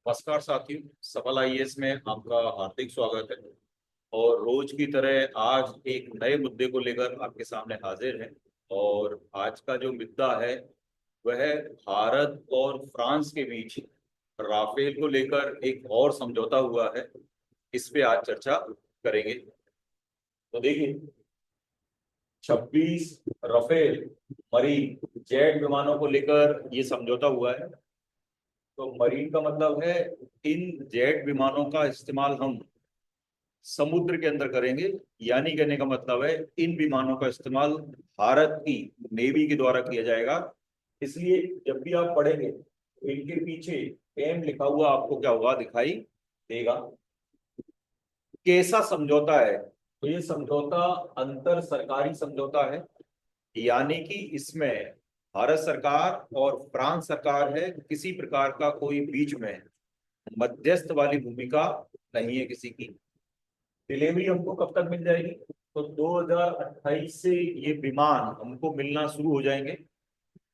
नमस्कार साथियों, सफल आईएएस में आपका हार्दिक स्वागत है। और रोज की तरह आज एक नए मुद्दे को लेकर आपके सामने हाजिर हैं। और आज का जो मुद्दा है वह भारत और फ्रांस के बीच राफेल को लेकर एक और समझौता हुआ है। इस पे आज चर्चा करेंगे। तो देखिए, 26 राफेल मरीन जेट विमानों को लेकर ये समझौता हुआ है। तो मरीन का मतलब है इन जेट विमानों का इस्तेमाल हम समुद्र के अंदर करेंगे। यानी कहने का मतलब है इन विमानों का इस्तेमाल भारत की नेवी के द्वारा किया जाएगा। इसलिए जब भी आप पढ़ेंगे तो इनके पीछे एम लिखा हुआ आपको क्या होगा, दिखाई देगा। कैसा समझौता है? तो ये समझौता अंतर सरकारी समझौता है। यानी कि इसमें भारत सरकार और फ्रांस सरकार है, किसी प्रकार का कोई बीच में मध्यस्थ वाली भूमिका नहीं है किसी की। डिलीवरी हमको कब तक मिल जाएगी? तो 2028 से ये विमान हमको मिलना शुरू हो जाएंगे।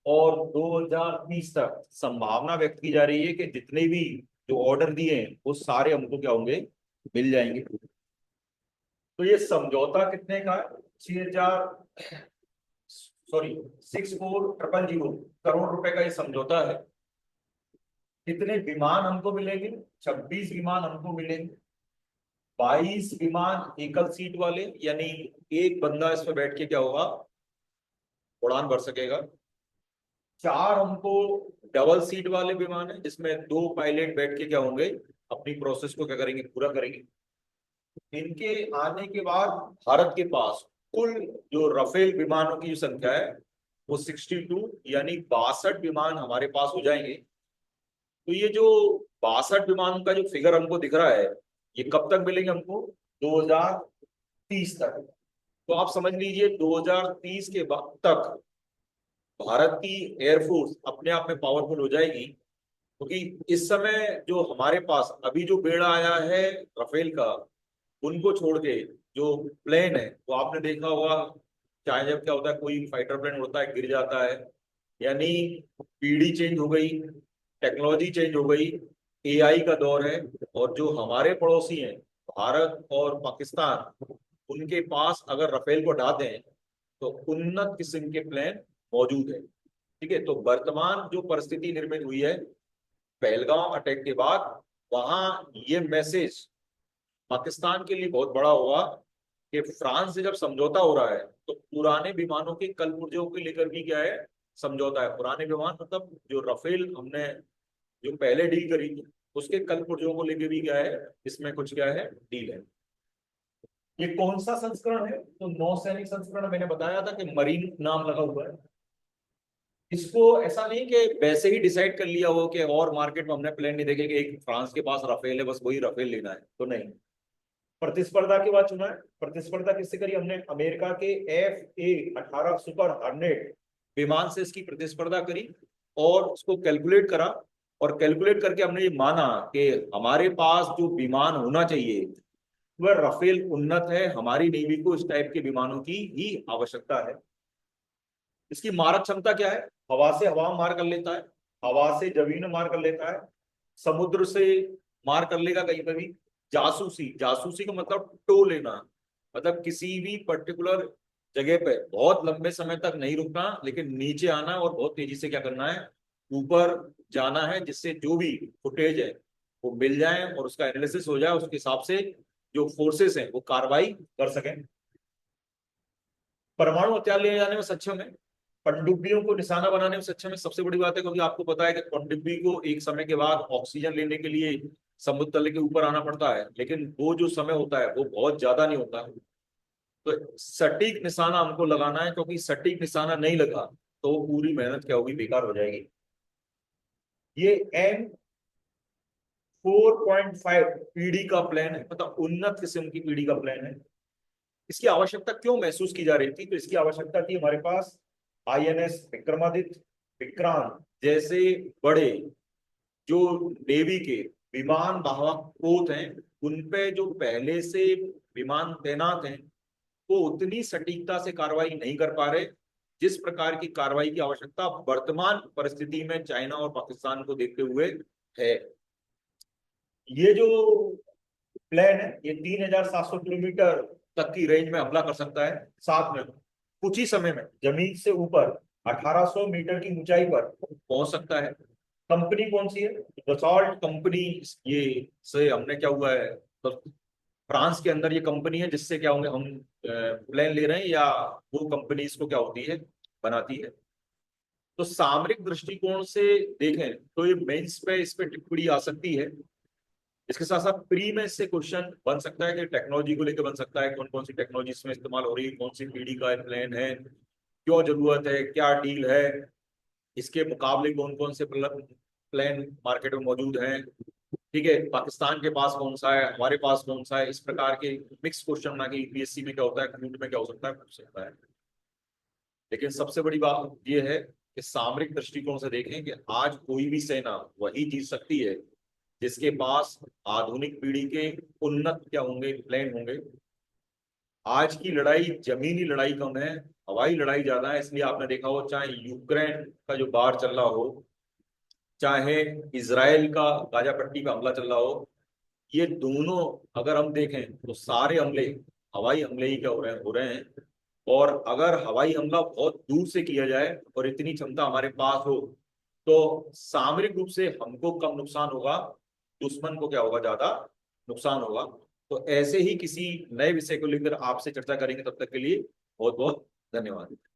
और 2030 तक संभावना व्यक्त की जा रही है कि जितने भी जो ऑर्डर दिए हैं वो सारे हमको क्या होंगे, मिल जाएंगे। तो ये समझौता कितने का है? 6,000 सॉरी 64,000 करोड़ रुपए का ये समझौता है। कितने विमान हमको मिलेंगे? 26 विमान हमको मिलेंगे। 22 विमान एकल सीट वाले, यानी एक बंदा इस पर बैठ के क्या होगा, उड़ान भर सकेगा। 4 हमको डबल सीट वाले विमान है जिसमें 2 पायलट बैठ के क्या होंगे, अपनी प्रोसेस को क्या करेंगे, पूरा करेंगे। इनके आने के बाद भारत के पास कुल जो राफेल विमानों की जो संख्या है वो 62 यानी 62 विमान हमारे पास हो जाएंगे। तो ये जो 62 विमान का जो फिगर हमको दिख रहा है, ये कब तक मिलेंगे हमको? 2030 तक। तो आप समझ लीजिए 2030 के बाद तक भारत की एयरफोर्स अपने आप में पावरफुल हो जाएगी। क्योंकि इस समय जो हमारे पास अभी जो बेड़ा आया है राफेल का, उनको छोड़ के जो प्लेन है वो आपने देखा होगा, चाहे जब क्या होता है कोई फाइटर प्लेन उड़ता है गिर जाता है। यानी पीढ़ी चेंज हो गई, टेक्नोलॉजी चेंज हो गई, एआई का दौर है। और जो हमारे पड़ोसी हैं भारत और पाकिस्तान, उनके पास अगर राफेल को हटा दें तो उन्नत किस्म के प्लेन मौजूद है। ठीक है, तो वर्तमान जो परिस्थिति निर्मित हुई है पहलगांव अटैक के बाद, वहां ये मैसेज पाकिस्तान के लिए बहुत बड़ा होगा कि फ्रांस से जब समझौता हो रहा है तो पुराने विमानों के कल पुर्जों को लेकर भी क्या है, समझौता है। पुराने विमान मतलब जो राफेल हमने जो पहले डील करी थी उसके कल पुर्जों को लेकर भी क्या है, इसमें कुछ क्या है, डील है। ये कौन सा संस्करण है? तो नौसैनिक संस्करण, मैंने बताया था कि मरीन नाम लगा हुआ है। इसको ऐसा नहीं कि वैसे ही डिसाइड कर लिया हो कि और मार्केट में हमने प्लान नहीं देखे कि एक फ्रांस के पास राफेल है बस वही राफेल लेना है, तो नहीं। प्रतिस्पर्धा के बाद चुना है। प्रतिस्पर्धा किससे करी हमने? अमेरिका के F/A-18 सुपर हार्नेट विमान से इसकी प्रतिस्पर्धा करी और उसको कैलकुलेट करा। और कैलकुलेट करके हमने ये माना कि हमारे पास जो विमान होना चाहिए वह राफेल उन्नत है, हमारी नेवी को इस टाइप के विमानों की ही आवश्यकता है। इसकी मारक क्षमता क्या है? हवा से हवा मार कर लेता है, हवा से जमीन मार कर लेता है, समुद्र से मार कर लेगा कहीं पर भी। जासूसी, जासूसी का मतलब टो लेना, मतलब किसी भी पर्टिकुलर जगह पे बहुत लंबे समय तक नहीं रुकना, लेकिन नीचे आना और बहुत तेजी से क्या करना है, ऊपर जाना है, जिससे जो भी फुटेज है वो मिल जाए और उसका एनालिसिस हो जाए, उसके हिसाब से जो फोर्सेस हैं वो कार्रवाई कर सकें। परमाणु हथियार ले जाने में सक्षम है, पनडुब्बियों को निशाना बनाने में सक्षम है। सबसे बड़ी बात है क्योंकि आपको पता है कि पनडुब्बी को एक समय के बाद ऑक्सीजन लेने के लिए समुद्र तल के ऊपर आना पड़ता है, लेकिन वो जो समय होता है वो बहुत ज्यादा नहीं होता। तो सटीक निशाना हमको लगाना है, क्योंकि सटीक निशाना नहीं लगा तो वो पूरी मेहनत क्या होगी, बेकार हो जाएगी। ये M4.5 पीढ़ी का प्लान है, मतलब उन्नत किस्म की पीढ़ी का प्लान है। इसकी आवश्यकता क्यों महसूस की जा रही थी? तो इसकी आवश्यकता थी हमारे पास INS विक्रमादित्य, विक्रांत जैसे बड़े जो नेवी के विमान वाहक पोत हैं, उन पे जो पहले से विमान तैनात हैं वो उतनी सटीकता से कार्रवाई नहीं कर पा रहे जिस प्रकार की कार्रवाई की आवश्यकता वर्तमान परिस्थिति में चाइना और पाकिस्तान को देखते हुए है। ये जो प्लेन है ये 3,700 किलोमीटर तक की रेंज में हमला कर सकता है, साथ में कुछ ही समय में जमीन से ऊपर 1,800 मीटर की ऊंचाई पर पहुंच सकता है। कंपनी कौन सी है? Dassault company. ये से हमने क्या हुआ है, तो फ्रांस के अंदर ये कंपनी है जिससे क्या होंगे हम प्लेन ले रहे हैं, या वो कंपनी इसको क्या होती है, बनाती है। तो सामरिक दृष्टिकोण से देखें तो ये मेंस पे इस पे टिप्पणी आ सकती है। इसके साथ साथ प्री में इससे क्वेश्चन बन सकता है कि टेक्नोलॉजी को लेकर बन सकता है, कौन कौन सी टेक्नोलॉजी इसमें इस्तेमाल हो रही है, कौन सी पीढ़ी का प्लान है, क्यों जरूरत है, क्या डील है, इसके मुकाबले कौन कौन से प्लान मार्केट में मौजूद हैं। ठीक है, पाकिस्तान के पास कौन सा है, हमारे पास कौन सा है, इस प्रकार के मिक्स क्वेश्चन ना कि यूपीएससी में क्या होता है, क्रूड में क्या हो सकता है, पूछ सकता है। लेकिन सबसे बड़ी बात यह है कि सामरिक दृष्टिकोण से देखें कि आज कोई भी सेना वही जीत सकती है जिसके पास आधुनिक पीढ़ी के उन्नत क्या होंगे, प्लेन होंगे। आज की लड़ाई जमीनी लड़ाई कम है, हवाई लड़ाई ज्यादा है। इसलिए आपने देखा हो, चाहे यूक्रेन का जो बाढ़ चल रहा हो, चाहे इसराइल का गाजा पट्टी पे हमला चल रहा हो, ये दोनों अगर हम देखें तो सारे हमले हवाई हमले ही क्या हो रहे हैं। और अगर हवाई हमला बहुत दूर से किया जाए और इतनी क्षमता हमारे पास हो, तो सामरिक रूप से हमको कम नुकसान होगा, दुश्मन को क्या होगा, ज्यादा नुकसान होगा। तो ऐसे ही किसी नए विषय को लेकर आपसे चर्चा करेंगे, तब तक के लिए बहुत बहुत धन्यवाद।